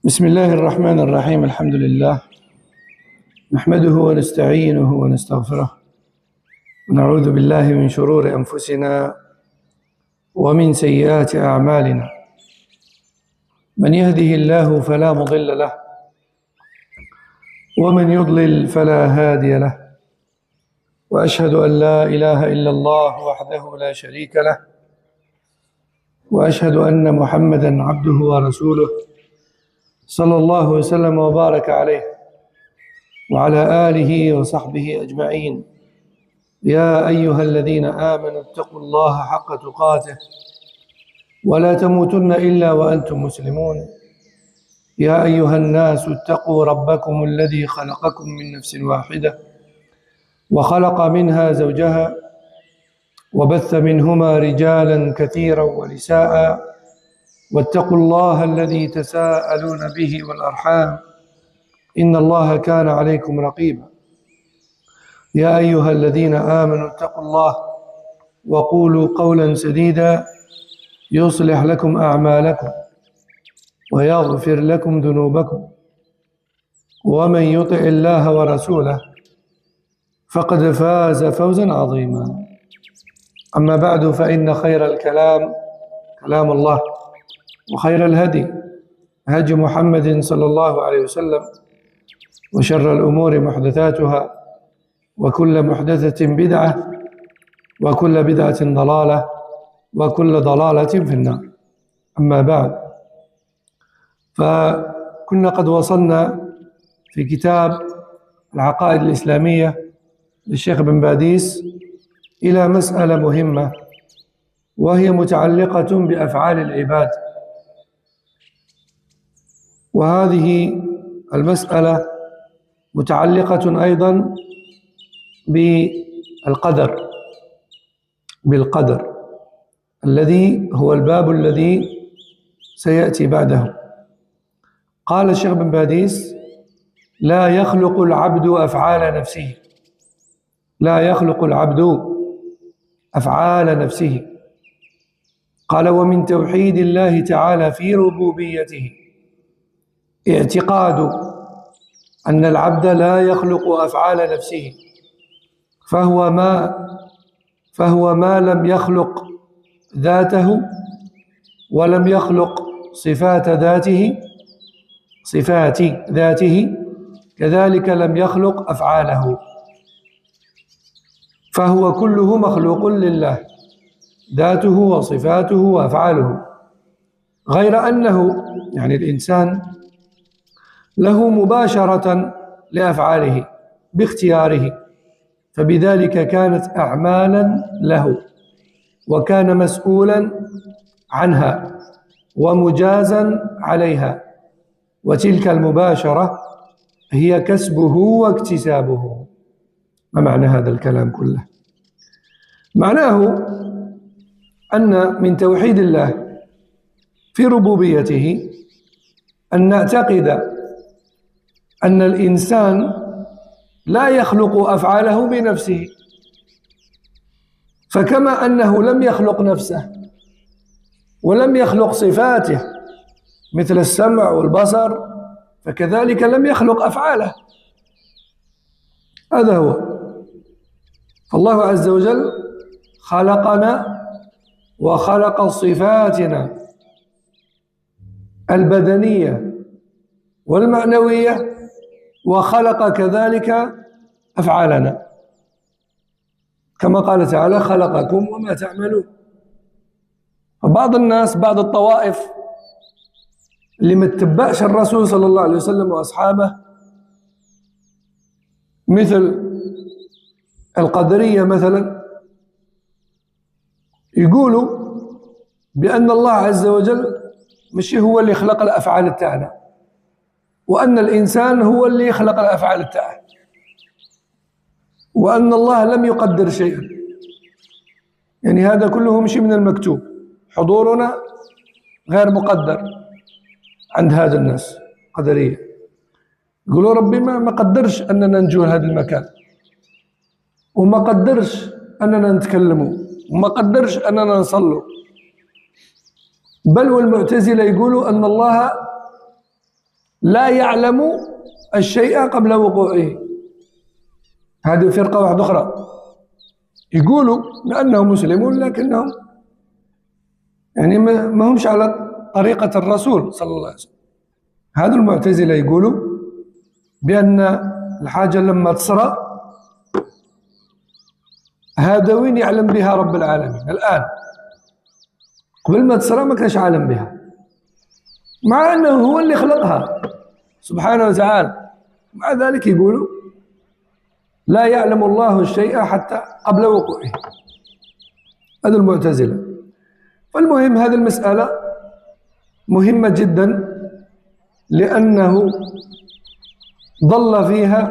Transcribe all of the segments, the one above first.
بسم الله الرحمن الرحيم. الحمد لله نحمده ونستعينه ونستغفره ونعوذ بالله من شرور أنفسنا ومن سيئات أعمالنا. من يهده الله فلا مضل له ومن يضلل فلا هادي له، وأشهد أن لا إله إلا الله وحده لا شريك له، وأشهد أن محمدًا عبده ورسوله صلى الله وسلم وبارك عليه وعلى آله وصحبه أجمعين. يا أيها الذين آمنوا اتقوا الله حق تقاته ولا تموتن إلا وأنتم مسلمون. يا أيها الناس اتقوا ربكم الذي خلقكم من نفس واحدة وخلق منها زوجها وبث منهما رجالا كثيرا ونساء، واتقوا الله الذي تساءلون به والأرحام إن الله كان عليكم رقيبا. يا أيها الذين آمنوا اتقوا الله وقولوا قولا سديدا يصلح لكم أعمالكم ويغفر لكم ذنوبكم، ومن يطع الله ورسوله فقد فاز فوزا عظيما. أما بعد، فإن خير الكلام كلام الله، وخير الهدي هدي محمد صلى الله عليه وسلم، وشر الأمور محدثاتها، وكل محدثة بدعة، وكل بدعة ضلالة، وكل ضلالة في النار. أما بعد، فكنا قد وصلنا في كتاب العقائد الإسلامية للشيخ بن باديس إلى مسألة مهمة، وهي متعلقة بأفعال العباد. وهذه المسألة متعلقة أيضا بالقدر الذي هو الباب الذي سيأتي بعده. قال الشيخ بن باديس: لا يخلق العبد أفعال نفسه، لا يخلق العبد أفعال نفسه. قال: ومن توحيد الله تعالى في ربوبيته اعتقاد أن العبد لا يخلق أفعال نفسه، فهو ما لم يخلق ذاته ولم يخلق صفات ذاته، كذلك لم يخلق أفعاله، فهو كله مخلوق لله، ذاته وصفاته وأفعاله، غير أنه يعني الإنسان له مباشرة لأفعاله باختياره، فبذلك كانت أعمالا له، وكان مسؤولا عنها ومجازا عليها، وتلك المباشرة هي كسبه واكتسابه. ما معنى هذا الكلام كله؟ معناه أن من توحيد الله في ربوبيته أن نعتقد أن الإنسان لا يخلق أفعاله بنفسه، فكما أنه لم يخلق نفسه ولم يخلق صفاته مثل السمع والبصر، فكذلك لم يخلق أفعاله. هذا هو. فالله عز وجل خلقنا وخلق صفاتنا البدنية والمعنوية، وخلق كذلك أفعالنا، كما قال تعالى: خلقكم وما تعملون. فبعض الناس، بعض الطوائف اللي ما تتبعش الرسول صلى الله عليه وسلم وأصحابه، مثل القدرية مثلا، يقولوا بأن الله عز وجل مش هو اللي خلق الأفعال تاعنا، وأن الإنسان هو اللي يخلق الأفعال تاعه، وأن الله لم يقدر شيئا. يعني هذا كله مش من المكتوب، حضورنا غير مقدر عند هذا الناس قدرية. يقولوا ربي ما قدرش أننا نجو هذا المكان، وما قدرش أننا نتكلموا، وما قدرش أننا نصلوا. بل والمعتزلة يقولوا أن الله لا يعلم الشيء قبل وقوعه. هذه فرقة واحدة أخرى يقولوا بأنهم مسلمون لكنهم يعني ما همش على طريقة الرسول صلى الله عليه وسلم. هذا المعتزلة يقولوا بأن الحاجة لما تصرى هذا وين يعلم بها رب العالمين الآن، قبل ما تصرى ما كانش عالم بها، مع أنه هو اللي خلقها سبحانه وتعالى. مع ذلك يقولوا لا يعلم الله الشيء حتى قبل وقوعه. هذا المعتزلة. فالمهم هذه المسألة مهمة جدا لأنه ضل فيها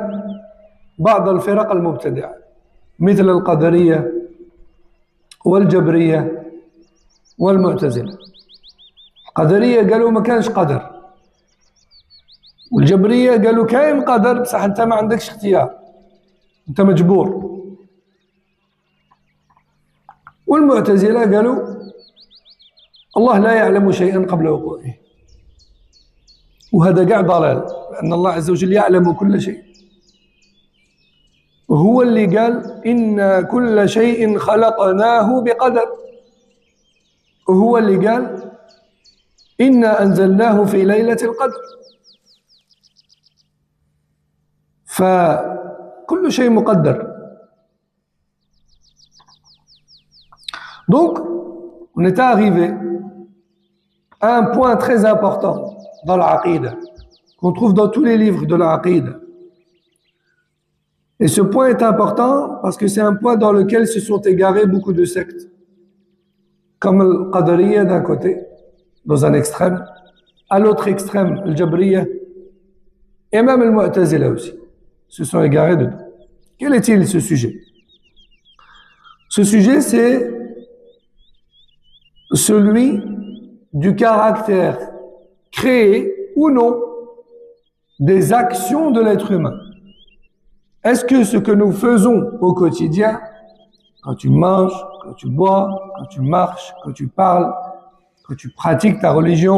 بعض الفرق المبتدعة مثل القدرية والجبرية والمعتزلة. القدرية قالوا ما كانش قدر، والجبرية قالوا كاين قدر بصح انت ما عندكش اختيار، انت مجبور. والمعتزلة قالوا الله لا يعلم شيئا قبل وقوعه، وهذا قاع ضلال، لأن الله عز وجل يعلم كل شيء، وهو اللي قال إن كل شيء خلقناه بقدر، وهو اللي قال إنا أنزلناه في ليلة القدر. فكل شيء مقدر. Donc, on est arrivé à un point très important dans l'Aqida, qu'on trouve dans tous les livres de l'Aqida. Et ce point est important parce que c'est un point dans lequel se sont égarés beaucoup de sectes, comme le Qadariya d'un côté, dans un extrême, à l'autre extrême, le Jabriya, et même le Mu'tazila aussi, se sont égarés dedans. Quel est-il ce sujet? Ce sujet, c'est celui du caractère créé ou non des actions de l'être humain. Est-ce que ce que nous faisons au quotidien, quand tu manges, quand tu bois, quand tu marches, quand tu parles, quand tu pratiques ta religion,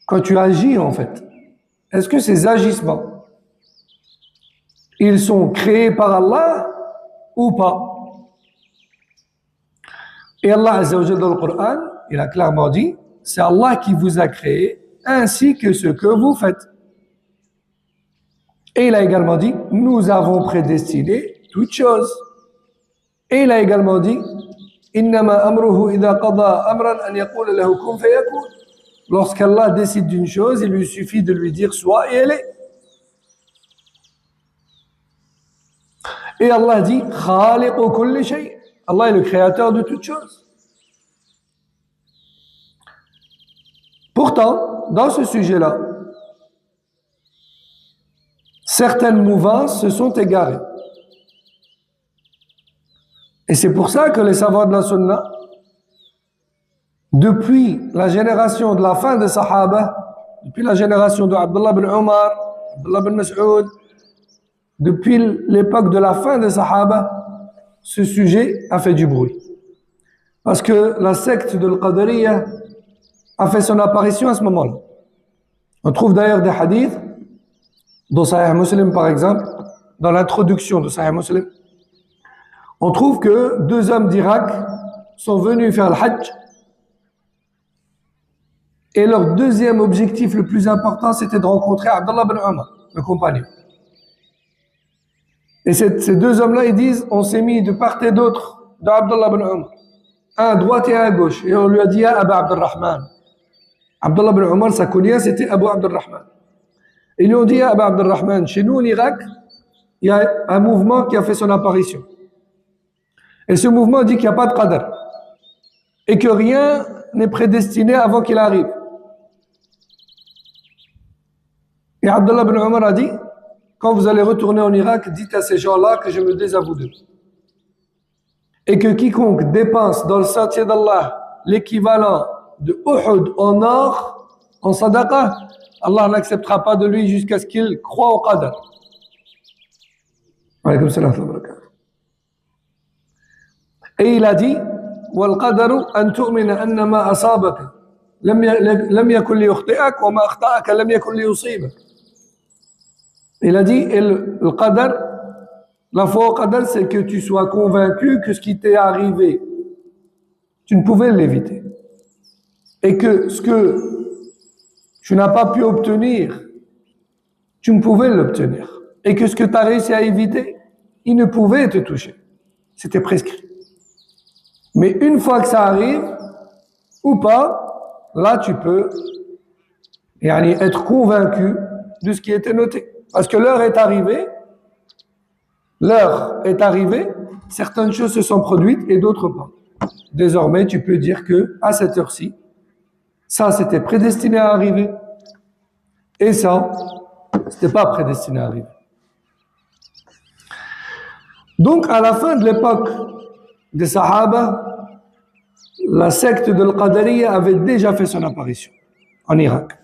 quand tu agis en fait, est-ce que ces agissements, ils sont créés par Allah ou pas? Et Allah Azza wa Jalla dans le Coran, il a clairement dit, c'est Allah qui vous a créé ainsi que ce que vous faites. Et il a également dit, nous avons prédestiné toutes choses. Et il a également dit, innama amruhu idha qada amran an yaqula lahu kun fayakun. Lorsqu'Allah décide d'une chose, il lui suffit de lui dire soit et elle est. Et Allah dit, khaliqu kulli shay. Allah est le créateur de toutes choses. Pourtant, dans ce sujet-là, certaines mouvances se sont égarées. Et c'est pour ça que les savants de la Sunna, depuis la génération de la fin des Sahaba, depuis la génération de Abdullah bin Omar, Abdullah bin Mas'ud, depuis l'époque de la fin des Sahaba, ce sujet a fait du bruit. Parce que la secte de l'Qadariya a fait son apparition à ce moment-là. On trouve d'ailleurs des hadiths, dans Sahih Muslim par exemple, dans l'introduction de Sahih Muslim, on trouve que deux hommes d'Irak sont venus faire le Hajj et leur deuxième objectif le plus important c'était de rencontrer Abdullah bin Omar, le compagnon. Et ces deux hommes-là, ils disent, on s'est mis de part et d'autre d'Abdullah bin Omar, un à droite et un à gauche, et on lui a dit à Abu Abdurrahman. Abdullah bin Omar, sa kunya, c'était Abu Abdurrahman. Ils lui ont dit à Abu Abdurrahman, chez nous en Irak, il y a un mouvement qui a fait son apparition. Et ce mouvement dit qu'il n'y a pas de qadar. Et que rien n'est prédestiné avant qu'il arrive. Et Abdullah bin Omar a dit, quand vous allez retourner en Irak, dites à ces gens-là que je me désavoue d'eux. Et que quiconque dépense dans le sentier d'Allah l'équivalent de Uhud en or, en sadaqa, Allah n'acceptera pas de lui jusqu'à ce qu'il croie au qadar. Alaykoum salam wa barakatuh. Et il a dit, وَالْقَدَرُ أَن تُؤْمِنَ أَنَّ مَا أَصَابَكَ لم يكن ليخطئك وما أخطأك لم يكن ليصيبك. Il a dit, et le qadar, la foi au qadar, c'est que tu sois convaincu que ce qui t'est arrivé, tu ne pouvais l'éviter. Et que ce que tu n'as pas pu obtenir, tu ne pouvais l'obtenir. Et que ce que tu as réussi à éviter, il ne pouvait te toucher. C'était prescrit. Mais une fois que ça arrive, ou pas, là tu peux être convaincu de ce qui était noté. Parce que l'heure est arrivée, certaines choses se sont produites et d'autres pas. Désormais, tu peux dire que à cette heure-ci, ça c'était prédestiné à arriver et ça, c'était pas prédestiné à arriver. Donc, à la fin de l'époque des Sahaba, la secte de l'Qadariya avait déjà fait son apparition en Irak.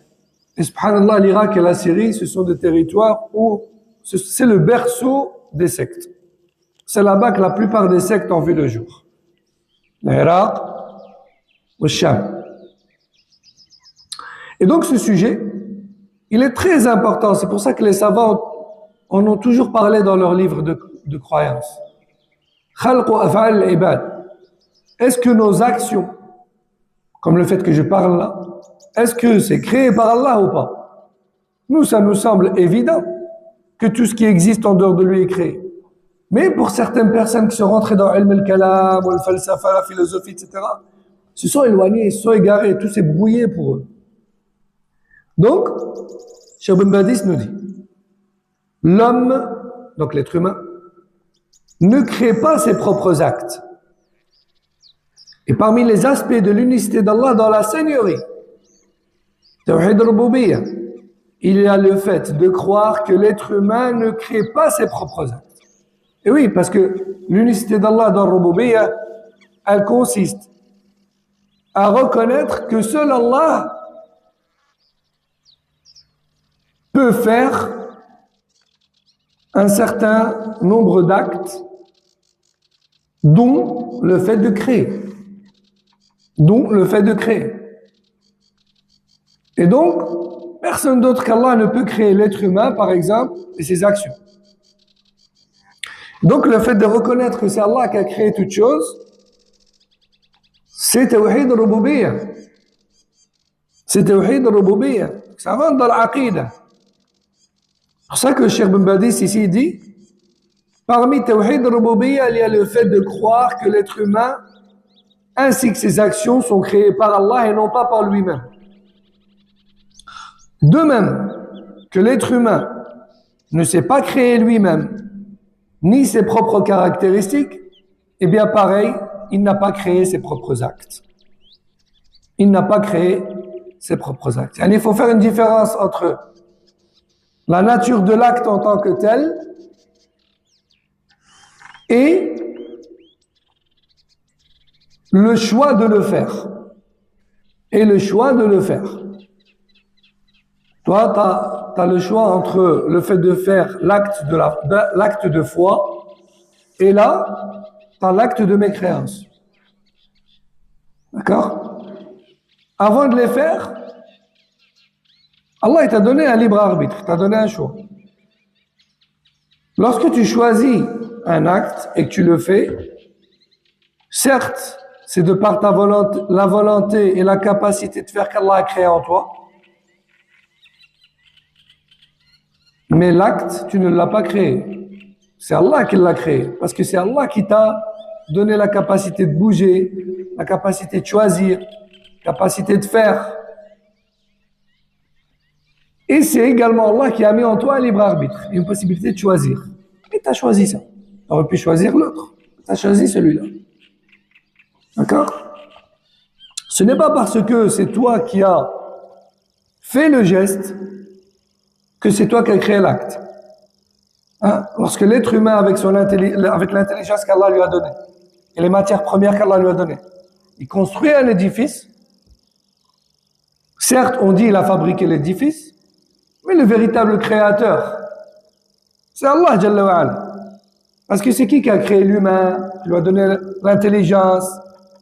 Et subhanallah, l'Irak et la Syrie, ce sont des territoires où c'est le berceau des sectes. C'est là-bas que la plupart des sectes ont vu le jour. L'Irak, le Sham. Et donc ce sujet, il est très important. C'est pour ça que les savants en ont toujours parlé dans leurs livres de croyance. Khalq wa af'al al-ibad. Est-ce que nos actions, comme le fait que je parle là, est-ce que c'est créé par Allah ou pas? Nous, ça nous semble évident que tout ce qui existe en dehors de lui est créé. Mais pour certaines personnes qui sont rentrées dans ilm al-kalam, ou al-falsafa, la philosophie, etc., se sont éloignées, se sont égarées, tout s'est brouillé pour eux. Donc, Cheikh Ben Badis nous dit, l'homme, donc l'être humain, ne crée pas ses propres actes. Et parmi les aspects de l'unicité d'Allah dans la Seigneurie, Tawhid al-Rububiyyah, il y a le fait de croire que l'être humain ne crée pas ses propres actes. Et oui, parce que l'unicité d'Allah dans al-Rububiyyah, elle consiste à reconnaître que seul Allah peut faire un certain nombre d'actes, dont le fait de créer. Et donc, personne d'autre qu'Allah ne peut créer l'être humain, par exemple, et ses actions. Donc, le fait de reconnaître que c'est Allah qui a créé toute chose, c'est Tawhid al-Rububiyyah. C'est Tawhid al-Rububiyyah. Ça rentre dans l'Aqidah. C'est pour ça que Cheikh Ben Badis ici dit, parmi Tawhid al-Rububiyyah, il y a le fait de croire que l'être humain ainsi que ses actions sont créées par Allah et non pas par lui-même. De même que l'être humain ne s'est pas créé lui-même, ni ses propres caractéristiques, eh bien pareil, il n'a pas créé ses propres actes. Il faut faire une différence entre la nature de l'acte en tant que tel et le choix de le faire. Toi, tu as le choix entre le fait de faire l'acte de foi et là, tu as l'acte de mécréance. D'accord? Avant de les faire, Allah t'a donné un libre arbitre, t'a donné un choix. Lorsque tu choisis un acte et que tu le fais, certes, c'est de par la volonté et la capacité de faire qu'Allah a créé en toi. Mais l'acte, tu ne l'as pas créé. C'est Allah qui l'a créé. Parce que c'est Allah qui t'a donné la capacité de bouger, la capacité de choisir, la capacité de faire. Et c'est également Allah qui a mis en toi un libre arbitre, une possibilité de choisir. Et tu as choisi ça. Tu aurais pu choisir l'autre. Tu as choisi celui-là. D'accord? Ce n'est pas parce que c'est toi qui as fait le geste que c'est toi qui as créé l'acte. Hein? Lorsque l'être humain, avec l'intelligence qu'Allah lui a donnée et les matières premières qu'Allah lui a données, il construit un édifice, certes, on dit qu'il a fabriqué l'édifice, mais le véritable créateur, c'est Allah Jalla wa Ala. Parce que c'est qui a créé l'humain, qui lui a donné l'intelligence,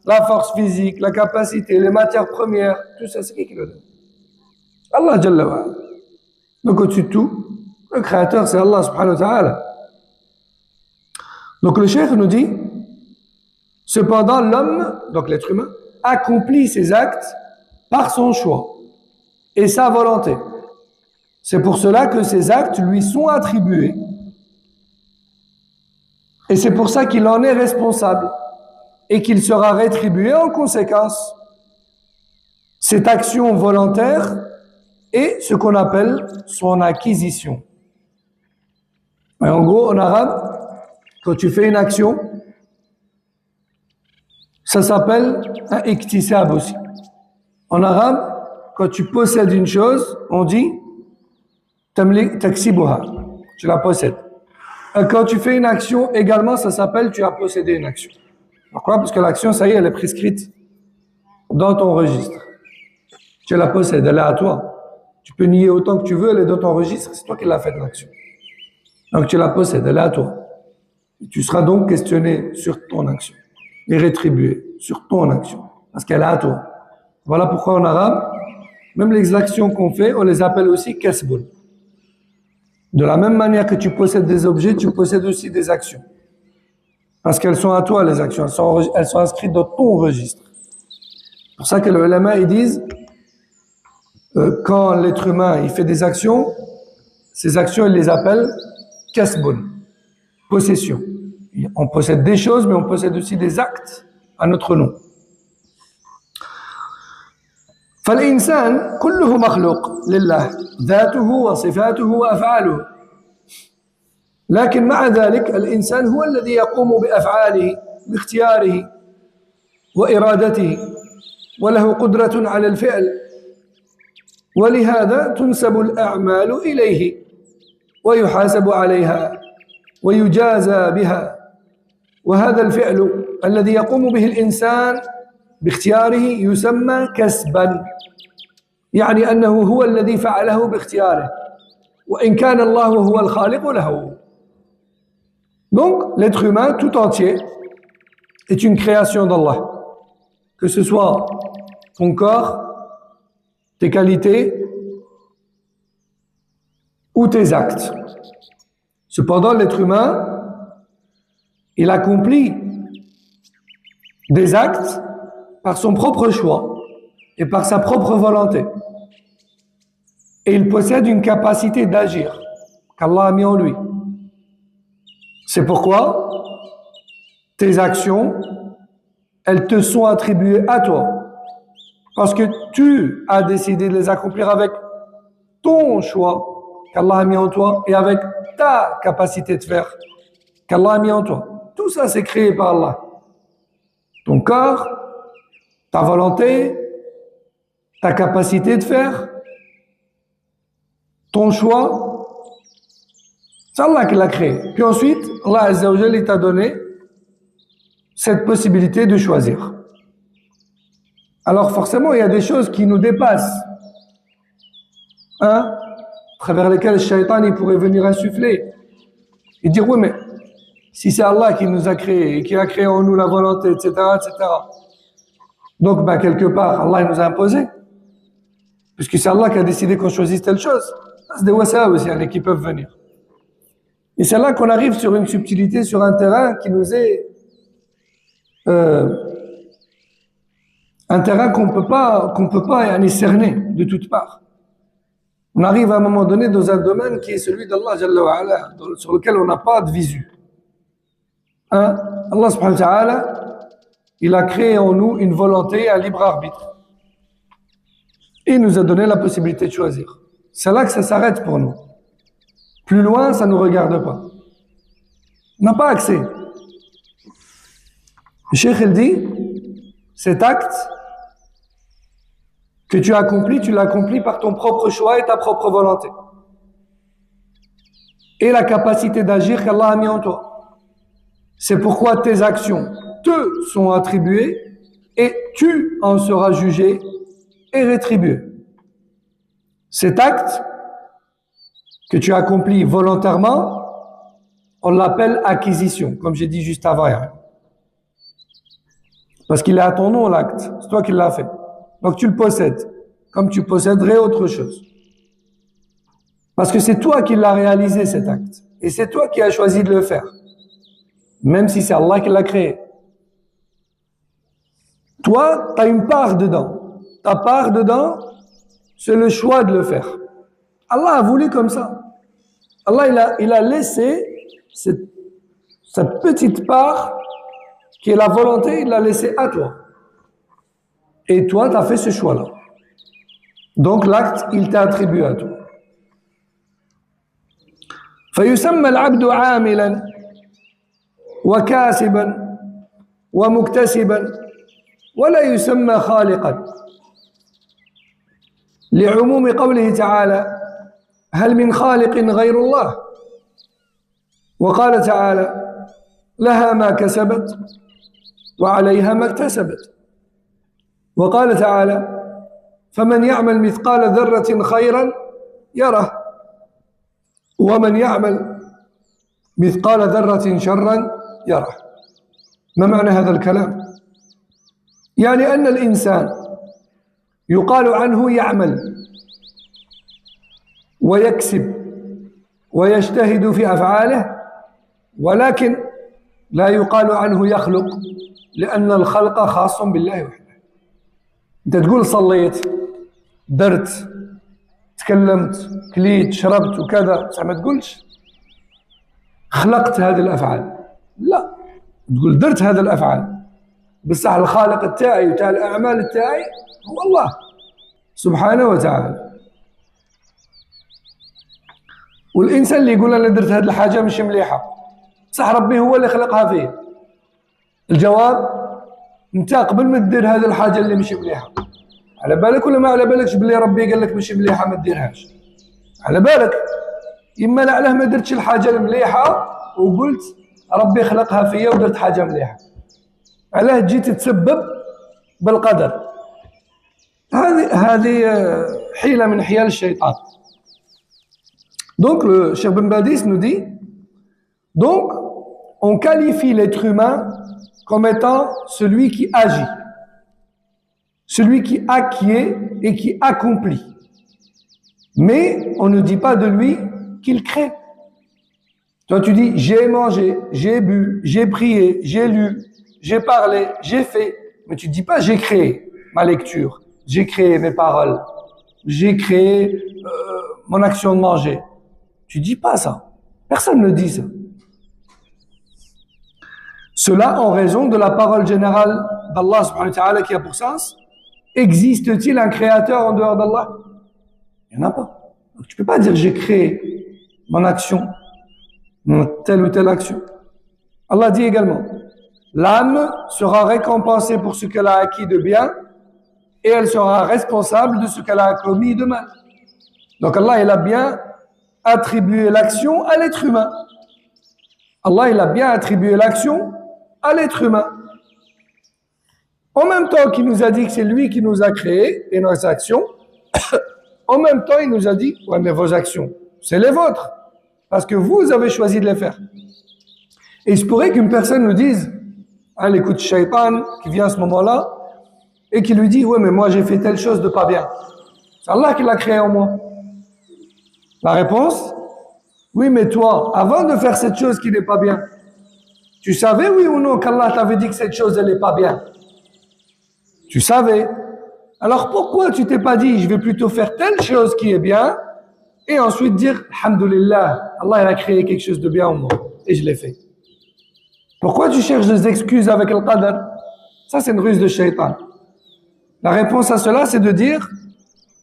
la force physique, la capacité, les matières premières, tout ça, c'est qui le donne? Allah Jalla wa Ala. Donc au-dessus de tout, le créateur, c'est Allah subhanahu wa ta'ala. Donc le cheikh nous dit, cependant l'homme, donc l'être humain, accomplit ses actes par son choix et sa volonté. C'est pour cela que ces actes lui sont attribués. Et c'est pour ça qu'il en est responsable et qu'il sera rétribué en conséquence. Cette action volontaire est ce qu'on appelle son acquisition. Et en gros, en arabe, quand tu fais une action, ça s'appelle un iktisab aussi. En arabe, quand tu possèdes une chose, on dit taksibuha, tu la possèdes. Et quand tu fais une action, également, ça s'appelle tu as possédé une action. Pourquoi? Parce que l'action, ça y est, elle est prescrite dans ton registre. Tu la possèdes, elle est à toi. Tu peux nier autant que tu veux, elle est dans ton registre, c'est toi qui l'as faite l'action. Donc tu la possèdes, elle est à toi. Et tu seras donc questionné sur ton action et rétribué sur ton action parce qu'elle est à toi. Voilà pourquoi en arabe, même les actions qu'on fait, on les appelle aussi kasbun. De la même manière que tu possèdes des objets, tu possèdes aussi des actions. Parce qu'elles sont à toi, les actions. Elles sont inscrites dans ton registre. C'est pour ça que les ulama, ils disent, quand l'être humain, il fait des actions, ces actions, ils les appellent kasbun, possession. On possède des choses, mais on possède aussi des actes à notre nom. فالإنسان كله مخلوق لله ذاته وصفاته وأفعاله لكن مع ذلك الإنسان هو الذي يقوم بأفعاله باختياره وإرادته وله قدرة على الفعل ولهذا تنسب الأعمال إليه ويحاسب عليها ويجازى بها وهذا الفعل الذي يقوم به الإنسان باختياره يسمى كسبا يعني أنه هو الذي فعله باختياره وإن كان الله هو الخالق له. Donc l'être humain tout entier est une création d'Allah, que ce soit ton corps, tes qualités ou tes actes. Cependant l'être humain, il accomplit des actes par son propre choix et par sa propre volonté. Et il possède une capacité d'agir qu'Allah a mis en lui. C'est pourquoi tes actions, elles te sont attribuées à toi. Parce que tu as décidé de les accomplir avec ton choix qu'Allah a mis en toi et avec ta capacité de faire qu'Allah a mis en toi. Tout ça, c'est créé par Allah. Ton corps, ta volonté, ta capacité de faire, ton choix, c'est Allah qui l'a créé. Puis ensuite, Allah Azza wa Jalla t'a donné cette possibilité de choisir. Alors forcément, il y a des choses qui nous dépassent, à travers lesquelles le shaitan il pourrait venir insuffler et dire oui mais si c'est Allah qui nous a créés et qui a créé en nous la volonté, etc., etc., donc, quelque part, Allah il nous a imposé. Puisque c'est Allah qui a décidé qu'on choisisse telle chose. C'est des wasa aussi qui peuvent venir. Et c'est là qu'on arrive sur une subtilité, sur un terrain qui nous est... un terrain qu'on peut pas cerner de toutes parts. On arrive à un moment donné dans un domaine qui est celui d'Allah Jalla wa Ala, sur lequel on n'a pas de visu. Allah subhanahu wa ta'ala, il a créé en nous une volonté, un libre arbitre. Et il nous a donné la possibilité de choisir. C'est là que ça s'arrête pour nous. Plus loin, ça ne nous regarde pas. On n'a pas accès. Le cheikh, il dit, cet acte que tu accomplis, tu l'accomplis par ton propre choix et ta propre volonté. Et la capacité d'agir qu'Allah a mis en toi. C'est pourquoi tes actions te sont attribuées et tu en seras jugé et rétribué. Cet acte que tu accomplis volontairement, on l'appelle acquisition, comme j'ai dit juste avant. Parce qu'il est à ton nom l'acte, c'est toi qui l'as fait. Donc tu le possèdes, comme tu posséderais autre chose. Parce que c'est toi qui l'as réalisé cet acte. Et c'est toi qui as choisi de le faire. Même si c'est Allah qui l'a créé. Toi, tu as une part dedans. Ta part dedans, c'est le choix de le faire. Allah a voulu comme ça. Allah, il a laissé cette petite part qui est la volonté, il l'a laissé à toi. Et toi, tu as fait ce choix-là. Donc l'acte, il t'est attribué à toi. فيسمى العبد عاملا وكاسبا ومكتسبا ولا يسمى خالقا لعموم قوله تعالى هل من خالق غير الله وقال تعالى لها ما كسبت وعليها ما اكتسبت وقال تعالى فمن يعمل مثقال ذرة خيرا يره ومن يعمل مثقال ذرة شرا يره. ما معنى هذا الكلام؟ يعني أن الإنسان يقال عنه يعمل ويكسب ويجتهد في أفعاله ولكن لا يقال عنه يخلق لأن الخلق خاص بالله وحده. أنت تقول صليت درت تكلمت كليت شربت وكذا بصح ما تقولش خلقت هذه الأفعال، لا، تقول درت هذه الأفعال بصح الخالق التاعي وتاع الأعمال التاعي هو الله سبحانه وتعالى. والإنسان اللي يقول أنا درت هذه الحاجة مش مليحة صح ربي هو اللي خلقها فيه. الجواب أنت قبل ما تدير هذه الحاجة اللي مش مليحة على بالك ولا ما على بالكش باللي ربي قال لك مش مليحة ما تديرهاش؟ على بالك. إما لعله ما درتش الحاجة المليحة وقلت ربي خلقها فيا ودرت حاجة مليحة، علاه جيت تتسبب بالقدر. هذه حيلة من حيل الشيطان. Donc le Cheikh Ben Badis nous dit, donc on qualifie l'être humain comme étant celui qui agit, celui qui acquiert et qui accomplit. Mais on ne dit pas de lui qu'il crée. Toi tu dis j'ai mangé, j'ai bu, j'ai prié, j'ai lu, j'ai parlé, j'ai fait. Mais tu ne dis pas j'ai créé ma lecture, j'ai créé mes paroles, j'ai créé mon action de manger. Tu dis pas ça. Personne ne dit ça. Cela en raison de la parole générale d'Allah subhanahu wa ta'ala qui a pour sens, existe-t-il un créateur en dehors d'Allah? Il n'y en a pas. Donc tu peux pas dire j'ai créé mon action, telle ou telle action. Allah dit également, l'âme sera récompensée pour ce qu'elle a acquis de bien et elle sera responsable de ce qu'elle a commis de mal. Donc Allah, il a bien attribué l'action à l'être humain. Allah, il a bien attribué l'action à l'être humain. En même temps qu'il nous a dit que c'est lui qui nous a créés et nos actions, en même temps, il nous a dit, ouais, mais vos actions, c'est les vôtres. Parce que vous avez choisi de les faire. Et il se pourrait qu'une personne nous dise, hein, l'écoute shaitan qui vient à ce moment-là, et qui lui dit, ouais, mais moi j'ai fait telle chose de pas bien. C'est Allah qui l'a créé en moi. La réponse, oui, mais toi, avant de faire cette chose qui n'est pas bien, tu savais, oui ou non, qu'Allah t'avait dit que cette chose, elle n'est pas bien? Tu savais. Alors pourquoi tu t'es pas dit, je vais plutôt faire telle chose qui est bien, et ensuite dire, alhamdulillah, Allah il a créé quelque chose de bien en moi, et je l'ai fait. Pourquoi tu cherches des excuses avec le qadar? Ça, c'est une ruse de shaitan. La réponse à cela, c'est de dire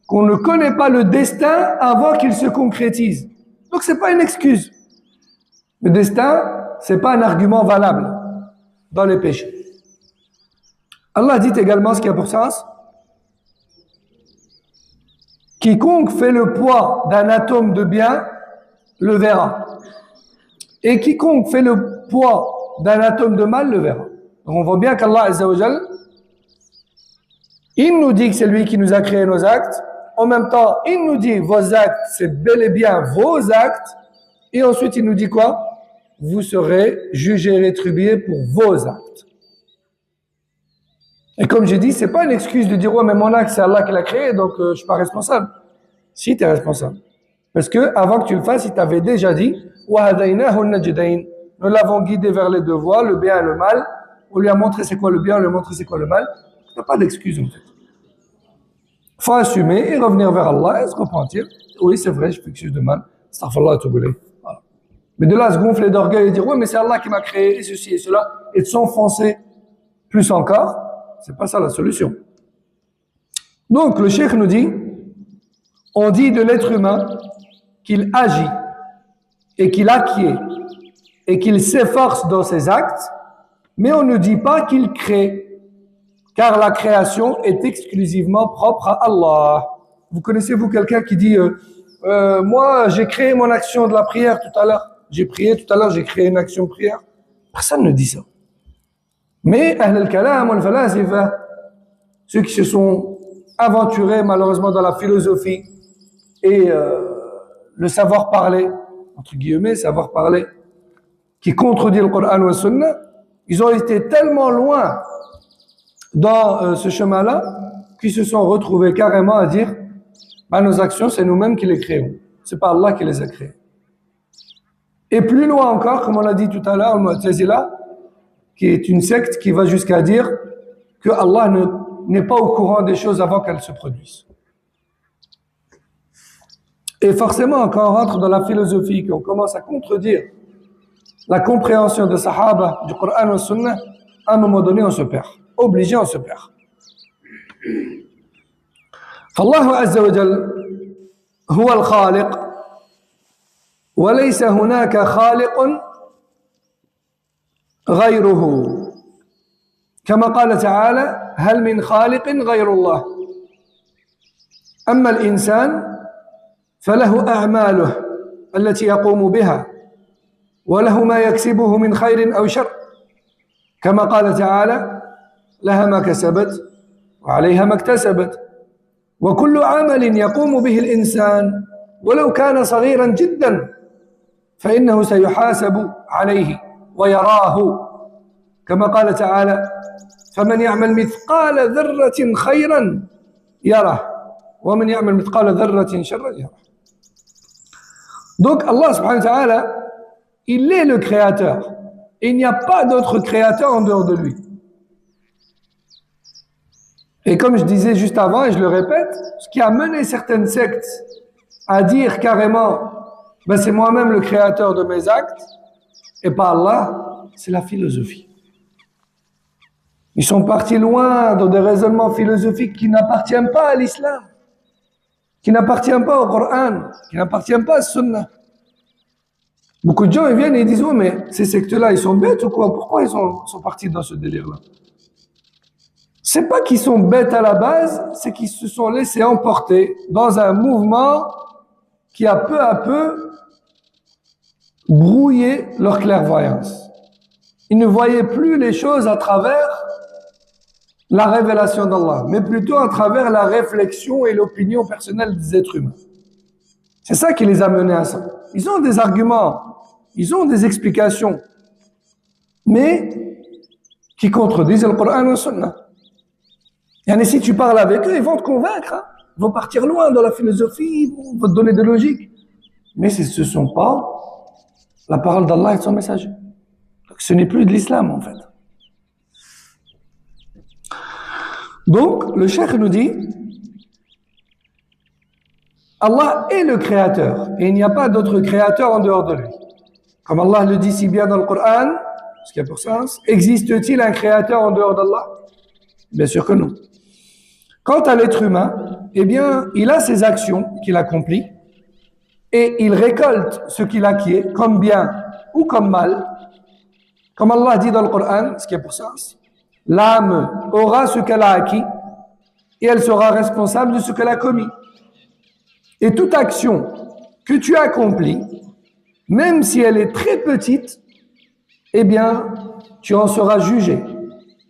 qu'on ne connaît pas le destin avant qu'il se concrétise. Donc, c'est pas une excuse. Le destin, c'est pas un argument valable dans les péchés. Allah dit également ce qui a pour sens. Quiconque fait le poids d'un atome de bien le verra. Et quiconque fait le poids d'un atome de mal le verra. Donc on voit bien qu'Allah Azza wa Jal, il nous dit que c'est lui qui nous a créé nos actes. En même temps, il nous dit vos actes, c'est bel et bien vos actes. Et ensuite, il nous dit quoi? Vous serez jugés et rétribués pour vos actes. Et comme j'ai dit, c'est pas une excuse de dire, ouais, mais mon acte, c'est Allah qui l'a créé, donc je suis pas responsable. Si, tu es responsable. Parce que avant que tu le fasses, il t'avait déjà dit, وَهَدَيْنَاهُ النَّجْدَيْنِ. Nous l'avons guidé vers les deux voies, le bien et le mal. On lui a montré c'est quoi le bien, on lui a montré c'est quoi le mal. Il n'y a pas d'excuse en fait. Il faut assumer et revenir vers Allah et se repentir. Oui, c'est vrai, je fais quelque chose de mal. Astaghfirullah, voilà. Mais de là, se gonfler d'orgueil et dire, oui, mais c'est Allah qui m'a créé, et ceci et cela, et de s'enfoncer plus encore, c'est pas ça la solution. Donc, le cheikh nous dit, on dit de l'être humain qu'il agit et qu'il acquiert et qu'il s'efforce dans ses actes, mais on ne dit pas qu'il crée, car la création est exclusivement propre à Allah. Vous connaissez, vous, quelqu'un qui dit moi, j'ai créé mon action de la prière tout à l'heure. J'ai prié tout à l'heure, j'ai créé une action de prière. Personne ne dit ça. Mais Ahl al-Kalam wal-Falasifa, ceux qui se sont aventurés malheureusement dans la philosophie et le savoir parler, entre guillemets, savoir parler, qui contredit le Coran ou la Sunna, ils ont été tellement loin dans ce chemin-là qu'ils se sont retrouvés carrément à dire bah, nos actions, c'est nous-mêmes qui les créons. C'est pas Allah qui les a créées. Et plus loin encore, comme on l'a dit tout à l'heure, le Mu'tazila, qui est une secte qui va jusqu'à dire que Allah n'est pas au courant des choses avant qu'elles se produisent. Et forcément, quand on rentre dans la philosophie, qu'on commence à contredire la compréhension des Sahaba, du Coran et du Sunna, à un moment donné, on se perd. Obligé, on se perd. فالله عز وجل هو الخالق وليس هناك خالق غيره كما قال تعالى هل من خالق غير الله أما الإنسان فله أعماله التي يقوم بها وله ما يكسبه من خير أو شر كما قال تعالى لها ما كسبت وعليها ما اكتسبت وكل عمل يقوم به الإنسان ولو كان صغيرا جدا فإنه سيحاسب عليه ويراه كما قال تعالى فمن يعمل مثقال ذرة خيرا يره ومن يعمل مثقال ذرة شرا يره. Donc Allah subhanahu wa ta'ala, il est le créateur et il n'y a pas d'autre créateur en dehors de lui. Et comme je disais juste avant, et je le répète, ce qui a mené certaines sectes à dire carrément ben c'est moi-même le créateur de mes actes et pas Allah, c'est la philosophie. Ils sont partis loin dans des raisonnements philosophiques qui n'appartiennent pas à l'islam, qui n'appartiennent pas au Coran, qui n'appartiennent pas à la Sunna. Beaucoup de gens ils viennent et ils disent oh mais ces sectes-là ils sont bêtes ou quoi? Pourquoi ils sont partis dans ce délire-là? C'est pas qu'ils sont bêtes à la base, c'est qu'ils se sont laissés emporter dans un mouvement qui a peu à peu brouillé leur clairvoyance. Ils ne voyaient plus les choses à travers la révélation d'Allah, mais plutôt à travers la réflexion et l'opinion personnelle des êtres humains. C'est ça qui les a menés à ça. Ils ont des arguments, ils ont des explications, mais qui contredisent le Coran et le Sunna. Et si tu parles avec eux, ils vont te convaincre, hein. Ils vont partir loin dans la philosophie, ils vont te donner des logiques. Mais ce ne sont pas la parole d'Allah et de son messager. Donc, ce n'est plus de l'islam en fait. Donc, le cheikh nous dit Allah est le créateur et il n'y a pas d'autre créateur en dehors de lui. Comme Allah le dit si bien dans le Coran, ce qui a pour sens, existe-t-il un créateur en dehors d'Allah? Bien sûr que non. Quant à l'être humain, eh bien, il a ses actions qu'il accomplit et il récolte ce qu'il acquiert, comme bien ou comme mal. Comme Allah dit dans le Coran, ce qui a pour sens, l'âme aura ce qu'elle a acquis et elle sera responsable de ce qu'elle a commis. Et toute action que tu accomplis, même si elle est très petite, eh bien, tu en seras jugé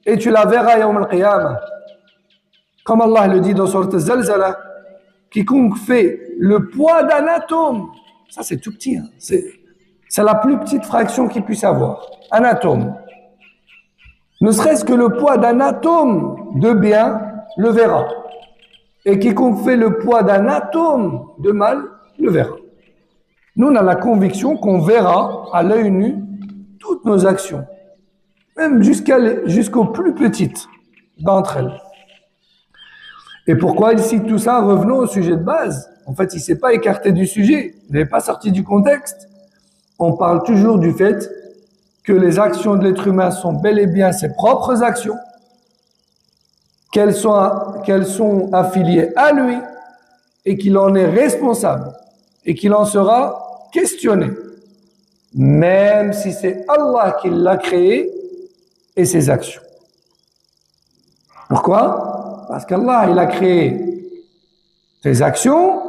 et tu la verras yawm al-qiyamah. Comme Allah le dit dans Sourate Az-Zalzala, quiconque fait le poids d'un atome, ça c'est tout petit, hein, c'est la plus petite fraction qu'il puisse avoir, un atome. Ne serait-ce que le poids d'un atome de bien le verra. Et quiconque fait le poids d'un atome de mal le verra. Nous, on a la conviction qu'on verra à l'œil nu toutes nos actions, même jusqu'aux plus petites d'entre elles. Et pourquoi il cite tout ça? Revenons au sujet de base. En fait, il ne s'est pas écarté du sujet, il n'est pas sorti du contexte. On parle toujours du fait que les actions de l'être humain sont bel et bien ses propres actions, qu'elles sont affiliées à lui et qu'il en est responsable et qu'il en sera questionné, même si c'est Allah qui l'a créé et ses actions. Pourquoi? Parce qu'Allah, il a créé tes actions,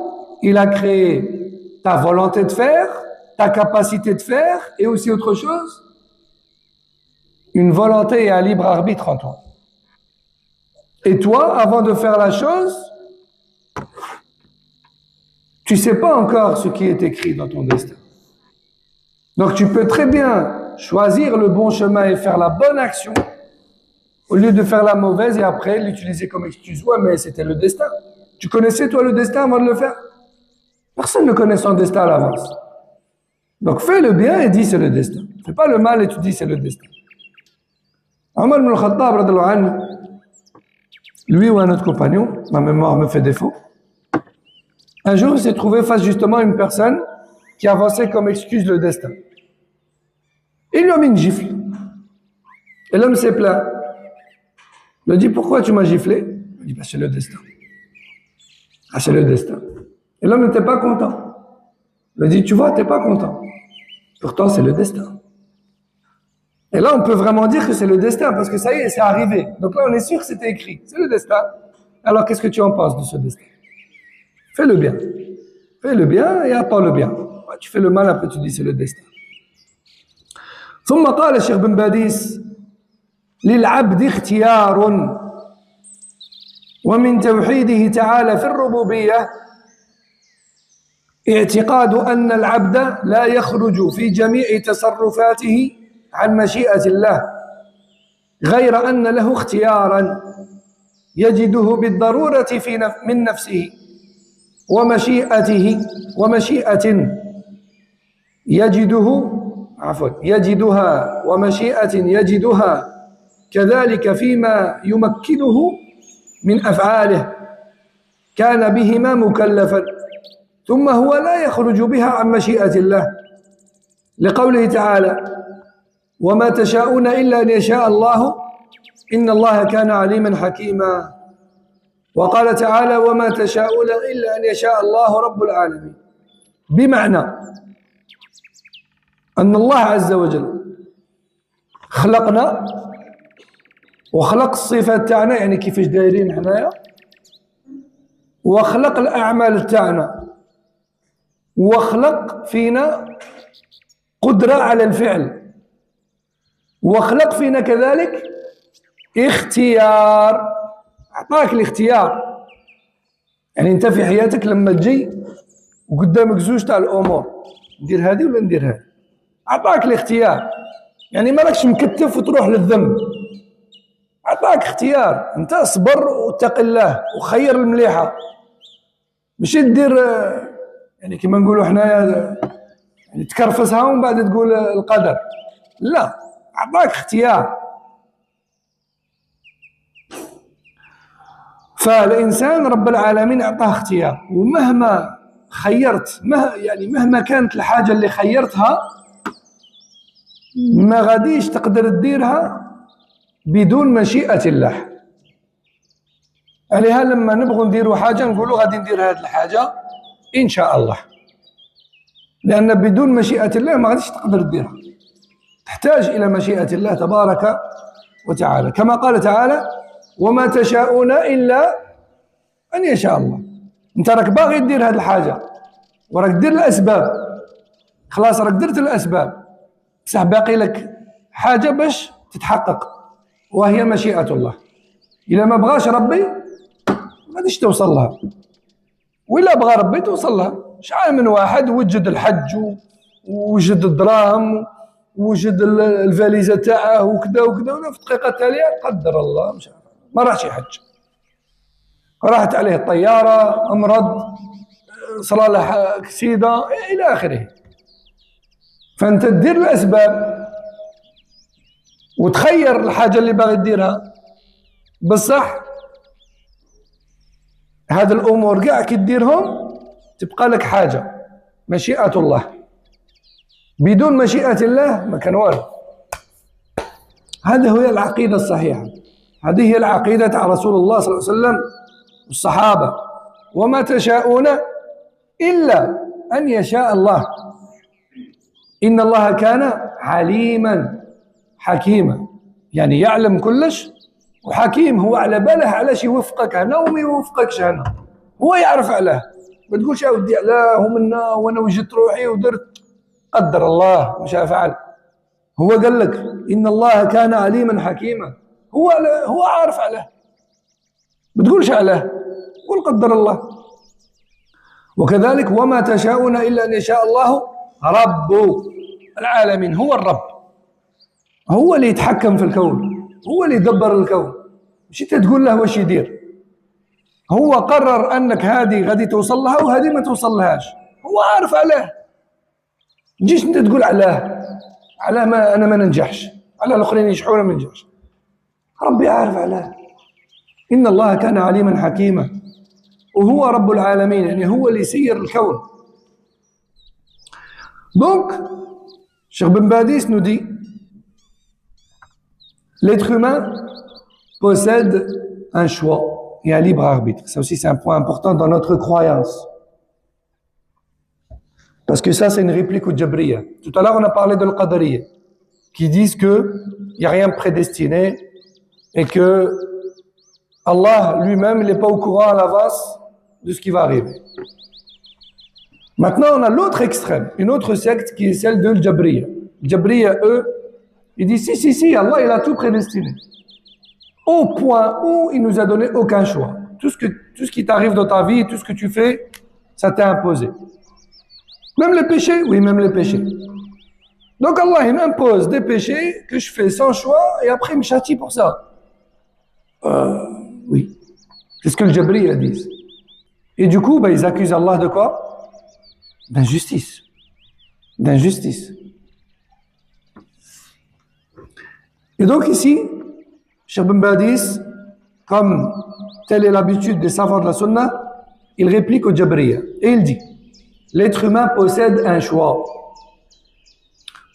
il a créé ta volonté de faire, ta capacité de faire, et aussi autre chose, une volonté et un libre arbitre en toi. Et toi, avant de faire la chose, tu ne sais pas encore ce qui est écrit dans ton destin. Donc tu peux très bien choisir le bon chemin et faire la bonne action, au lieu de faire la mauvaise et après l'utiliser comme excuse. Ouais, mais c'était le destin. Tu connaissais toi le destin avant de le faire? Personne ne connaît son destin à l'avance. Donc fais le bien et dis c'est le destin. Fais pas le mal et tu dis c'est le destin. Omar ibn al-Khattab, radhiyallahu anhu, lui ou un autre compagnon, ma mémoire me fait défaut, un jour il s'est trouvé face justement à une personne qui avançait comme excuse le destin. Il lui a mis une gifle. Et l'homme s'est plaint. Il lui a dit, pourquoi tu m'as giflé? Il dit, c'est le destin. Ah, c'est le destin. Et l'homme n'était pas content. Il lui a dit, tu vois, t'es pas content. Pourtant, c'est le destin. Et là, on peut vraiment dire que c'est le destin, parce que ça y est, c'est arrivé. Donc là, on est sûr que c'était écrit. C'est le destin. Alors, qu'est-ce que tu en penses de ce destin? Fais le bien. Fais le bien et attends le bien. Tu fais le mal, après tu dis c'est le destin. ثم قال الشيخ بن باديس للعبد اختيار ومن توحيده تعالى في الربوبية اعتقاد أن العبد لا يخرج في جميع تصرفاته عن مشيئة الله غير أن له اختيارا يجده بالضرورة من نفسه ومشيئة يجدها ومشيئة يجدها كذلك فيما يمكنه من أفعاله كان بهما مكلفا ثم هو لا يخرج بها عن مشيئة الله لقوله تعالى وما تشاءون إلا أن يشاء الله إن الله كان عليما حكيما وقال تعالى وما تشاءون إلا أن يشاء الله رب العالمين بمعنى أن الله عز وجل خلقنا وخلق الصفات تاعنا يعني كيفاش دايرين حنايا وخلق الأعمال تاعنا وخلق فينا قدرة على الفعل وخلق فينا كذلك اختيار أعطاك الاختيار يعني أنت في حياتك لما تجي وقدامك زوج تاع الأمور ندير هذه ولا ندير هذه أعطاك الاختيار يعني ما راكش مكتف وتروح للذنب أعطاك اختيار أنت اصبر واتق الله وخير المليحة ماشي تدير يعني كما نقولوا حنايا يعني تكرفسها ومن بعد تقول القدر لا أعطاك اختيار فالإنسان رب العالمين أعطاه اختيار ومهما خيرت مهما كانت الحاجة اللي خيرتها ما غاديش تقدر تديرها بدون مشيئة الله عليها لما نبغوا نديروا حاجة نقولوا غادي ندير هذه الحاجة إن شاء الله لأن بدون مشيئة الله ما غاديش تقدر تديرها تحتاج إلى مشيئة الله تبارك وتعالى كما قال تعالى وما تشاءون إلا أن يشاء الله أنت راك باغي تدير هذه الحاجة وراك دير الأسباب خلاص راك درت الأسباب بصح باقي لك حاجة باش تتحقق وهي مشيئة الله إذا ما بغاش ربي ما غاديش توصل لها وإلا بغى ربي توصل لها شحال من واحد وجد الحج ووجد الدراهم وجد الفاليزة تاعه وكذا وكذا، ولا في الدقيقة التالية قدر الله مش عارف ما راحش يحج، راحت عليه الطيارة، أمرض، صار له أكسيدة إلى آخره. فأنت تدير الأسباب وتخير الحاجة اللي باغي تديرها، بصح هذه الأمور كاع كي تديرهم تبقى لك حاجة مشيئة الله، بدون مشيئة الله ما كان والو. هذه هي العقيدة الصحيحة، هذه هي العقيدة تاع رسول الله صلى الله عليه وسلم والصحابة. وما تشاءون إلا أن يشاء الله، إن الله كان عليما حكيما، يعني يعلم كلش وحكيم، هو على باله علاش يوفقك هنا وما يوفقكش هنا، هو يعرف علاه. ما تقولش اودي علاه ومنا وانا وجدت روحي ودرت، قدر الله مش فعل. هو قال لك ان الله كان عليما حكيما، هو عارف علاه، ما تقولش علاه، قول قدر الله. وكذلك وما تشاءون الا ان يشاء الله رب العالمين، هو الرب، هو اللي يتحكم في الكون، هو اللي يدبر الكون، مش انت تقول له واش يدير. هو قرر انك هذه غادي توصل لها وهذه ما توصل لهاش، هو عارف علاه. ما تجيش انت تقول علاه ما انا ما ننجحش، على الاخرين ينجحوا ولا ما ننجحش، ربي عارف علاه. ان الله كان عليما حكيما، وهو رب العالمين، يعني هو اللي يسير الكون. دونك Cheikh Ben Badis nous dit l'être humain possède un choix et un libre arbitre. Ça aussi, c'est un point important dans notre croyance. Parce que ça, c'est une réplique au Jabriya. Tout à l'heure, on a parlé de l'Qadariya, qui disent qu'il n'y a rien de prédestiné et que Allah lui-même, il n'est pas au courant à l'avance de ce qui va arriver. Maintenant, on a l'autre extrême, une autre secte qui est celle de l'Jabriya. Jabriya, eux, ils disent si, Allah, il a tout prédestiné. Au point où il nous a donné aucun choix. Tout ce qui t'arrive dans ta vie, tout ce que tu fais, ça t'est imposé. Même les péchés? Oui, même les péchés. Donc Allah, il m'impose des péchés que je fais sans choix et après il me châtie pour ça. Oui. C'est ce que le Jabriya disent. Et du coup, ils accusent Allah de quoi? D'injustice. D'injustice. Et donc ici, Cheikh Ben Badis, comme telle est l'habitude des savants de la Sunna, il réplique au Jabriya et il dit: l'être humain possède un choix.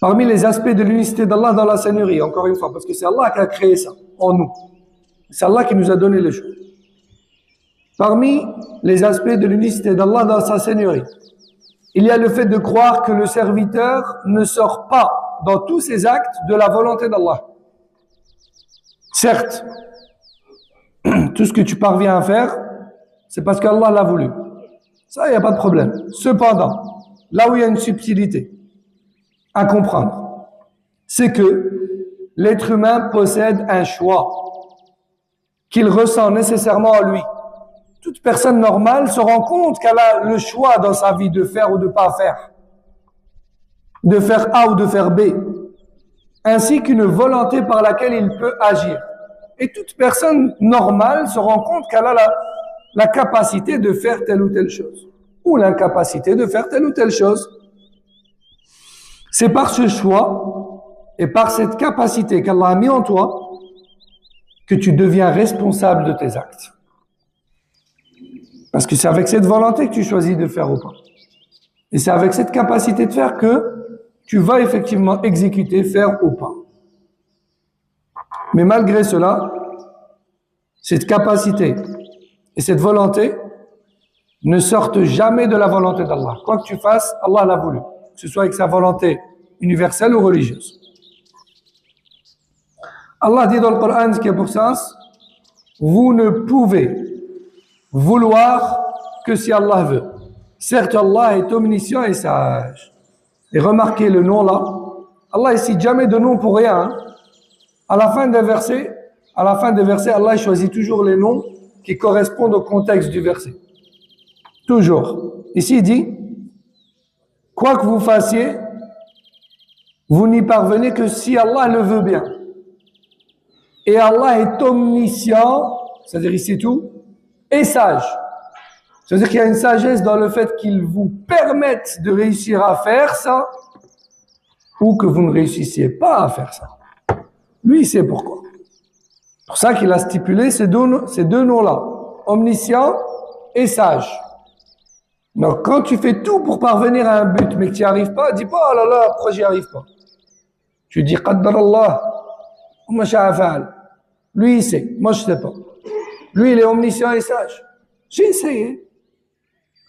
Parmi les aspects de l'unicité d'Allah dans la Seigneurie, encore une fois, parce que c'est Allah qui a créé ça en nous. C'est Allah qui nous a donné le choix. Parmi les aspects de l'unicité d'Allah dans sa Seigneurie, il y a le fait de croire que le serviteur ne sort pas dans tous ses actes de la volonté d'Allah. Certes, tout ce que tu parviens à faire, c'est parce qu'Allah l'a voulu. Ça, il n'y a pas de problème. Cependant, là où il y a une subtilité à comprendre, c'est que l'être humain possède un choix qu'il ressent nécessairement en lui. Toute personne normale se rend compte qu'elle a le choix dans sa vie de faire ou de ne pas faire, de faire A ou de faire B, ainsi qu'une volonté par laquelle il peut agir. Et toute personne normale se rend compte qu'elle a la capacité de faire telle ou telle chose, ou l'incapacité de faire telle ou telle chose. C'est par ce choix et par cette capacité qu'Allah a mis en toi que tu deviens responsable de tes actes. Parce que c'est avec cette volonté que tu choisis de faire ou pas. Et c'est avec cette capacité de faire que tu vas effectivement exécuter, faire ou pas. Mais malgré cela, cette capacité et cette volonté ne sortent jamais de la volonté d'Allah. Quoi que tu fasses, Allah l'a voulu. Que ce soit avec sa volonté universelle ou religieuse. Allah dit dans le Coran, ce qui a pour sens: vous ne pouvez vouloir que si Allah veut. Certes, Allah est omniscient et sage. Et remarquez le nom là. Allah ne cite jamais de nom pour rien. Hein. À la fin des versets, Allah choisit toujours les noms qui correspondent au contexte du verset. Toujours. Ici, il dit: quoi que vous fassiez, Vous n'y parvenez que si Allah le veut bien. Et Allah est omniscient, c'est-à-dire il sait tout, et sage. C'est-à-dire qu'il y a une sagesse dans le fait qu'il vous permette de réussir à faire ça, ou que vous ne réussissiez pas à faire ça. Lui, il sait pourquoi. C'est pour ça qu'il a stipulé ces deux noms-là, omniscient et sage. Donc, quand tu fais tout pour parvenir à un but, mais que tu n'y arrives pas, dis pas, oh là là, pourquoi j'y arrive pas? Tu dis, qaddar Allah, ma sha'a fa'al. Lui, il sait, moi je sais pas. Lui, il est omniscient et sage. J'ai essayé.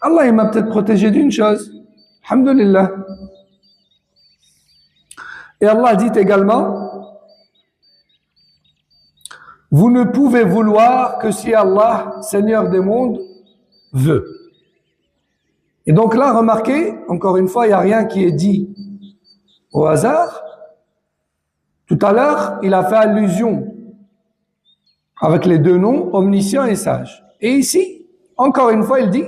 Allah, il m'a peut-être protégé d'une chose. Alhamdulillah. Et Allah dit également, vous ne pouvez vouloir que si Allah, Seigneur des mondes, veut. Et donc là, remarquez, encore une fois, il n'y a rien qui est dit au hasard. Tout à l'heure, il a fait allusion avec les deux noms, omniscient et sage. Et ici, encore une fois, il dit,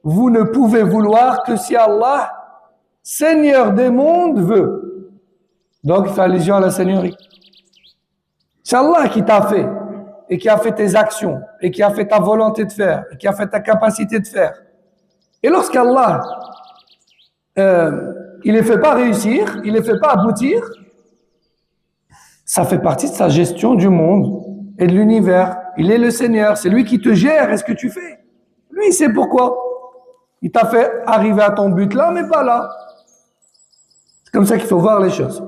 vous ne pouvez vouloir que si Allah, Seigneur des mondes, veut. Donc, il fait allusion à la Seigneurie. C'est Allah qui t'a fait, et qui a fait tes actions, et qui a fait ta volonté de faire, et qui a fait ta capacité de faire. Et lorsqu'Allah, il les fait pas réussir, il les fait pas aboutir, ça fait partie de sa gestion du monde et de l'univers. Il est le Seigneur, c'est lui qui te gère. Est-ce que tu fais? Lui, il sait pourquoi. Il t'a fait arriver à ton but là, mais pas là. C'est comme ça qu'il faut voir les choses.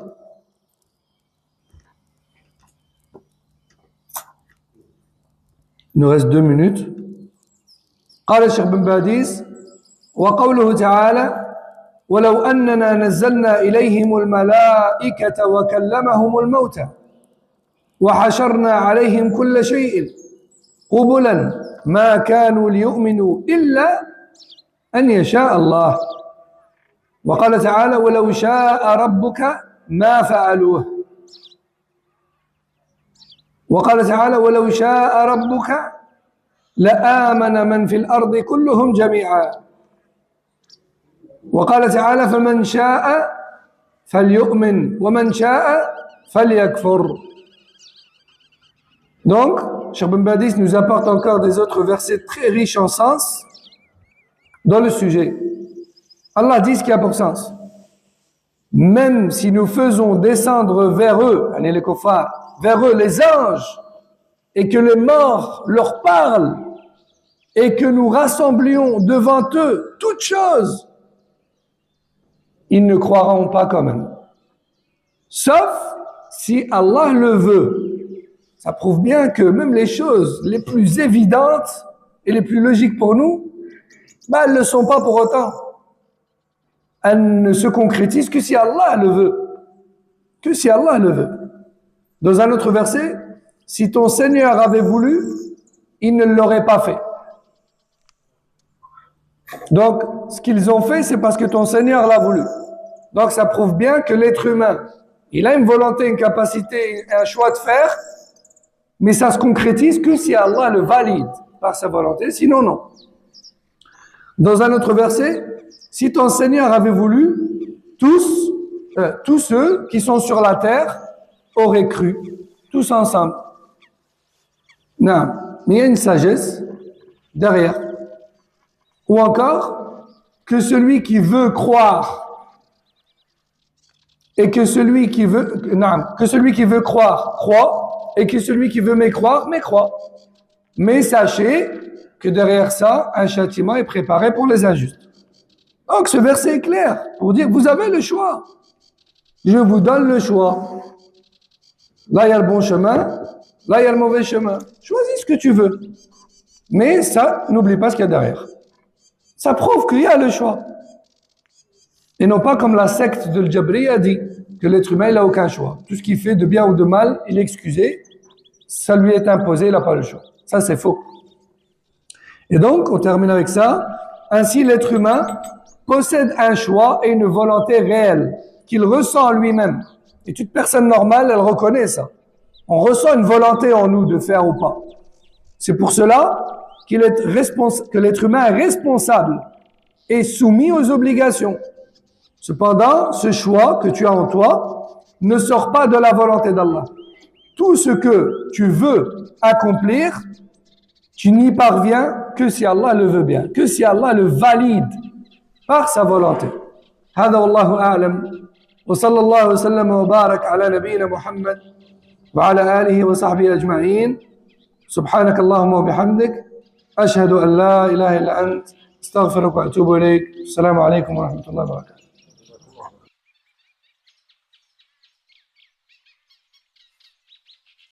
Il nous reste 2 minutes. قال الشيخ بن باديس وقوله تعالى ولو أننا نزلنا إليهم الملائكة وكلمهم الموتى وحشرنا عليهم كل شيء قبلا ما كانوا ليؤمنوا إلا أن يشاء الله وقال تعالى ولو شاء ربك ما فعلوه وقال تعالى ولو شاء ربك لآمن من في الأرض كلهم جميعا وقال تعالى فمن شاء فليؤمن ومن شاء فليكفر. Donc, Cheikh Ben Badis nous apporte encore des autres versets très riches en sens dans le sujet. Allah dit ce qui a pour sens. Même si nous faisons descendre vers eux, les kuffars, vers eux les anges, et que les morts leur parlent, et que nous rassemblions devant eux toutes choses, ils ne croiront pas quand même. Sauf si Allah le veut. Ça prouve bien que même les choses les plus évidentes et les plus logiques pour nous, elles ne le sont pas pour autant. Elles ne se concrétisent que si Allah le veut. Que si Allah le veut. Dans un autre verset, si ton Seigneur avait voulu, il ne l'aurait pas fait. Donc, ce qu'ils ont fait, c'est parce que ton Seigneur l'a voulu. Donc, ça prouve bien que l'être humain, il a une volonté, une capacité, un choix de faire, mais ça se concrétise que si Allah le valide par sa volonté, sinon non. Dans un autre verset, si ton Seigneur avait voulu, tous ceux qui sont sur la terre auraient cru, tous ensemble. Non, mais il y a une sagesse derrière. Ou encore, que celui qui veut croire et que celui qui veut, croire, croit, et que celui qui veut mécroire, mécroit. Mais sachez que derrière ça, un châtiment est préparé pour les injustes. Donc ce verset est clair pour dire que vous avez le choix. Je vous donne le choix. Là, il y a le bon chemin, là, il y a le mauvais chemin. Choisis ce que tu veux. Mais ça, n'oublie pas ce qu'il y a derrière. Ça prouve qu'il y a le choix. Et non pas comme la secte de l'Jabri a dit, que l'être humain, il n'a aucun choix. Tout ce qu'il fait de bien ou de mal, il est excusé. Ça lui est imposé, il n'a pas le choix. Ça, c'est faux. Et donc, on termine avec ça. Ainsi, l'être humain possède un choix et une volonté réelle qu'il ressent lui-même. Et toute personne normale, elle reconnaît ça. On ressent une volonté en nous de faire ou pas. C'est pour cela que l'être humain est responsable et soumis aux obligations. Cependant, ce choix que tu as en toi ne sort pas de la volonté d'Allah. Tout ce que tu veux accomplir, tu n'y parviens que si Allah le veut bien, que si Allah le valide par sa volonté. هذا والله أعلم وصلى الله وسلم وبارك على نبينا محمد وعلى آله وصحبه أجمعين. سبحانك اللهم وبحمدك أشهد أن لا إله إلا أنت استغفرك وأتوب إليك. السلام عليكم ورحمة الله وبركاته.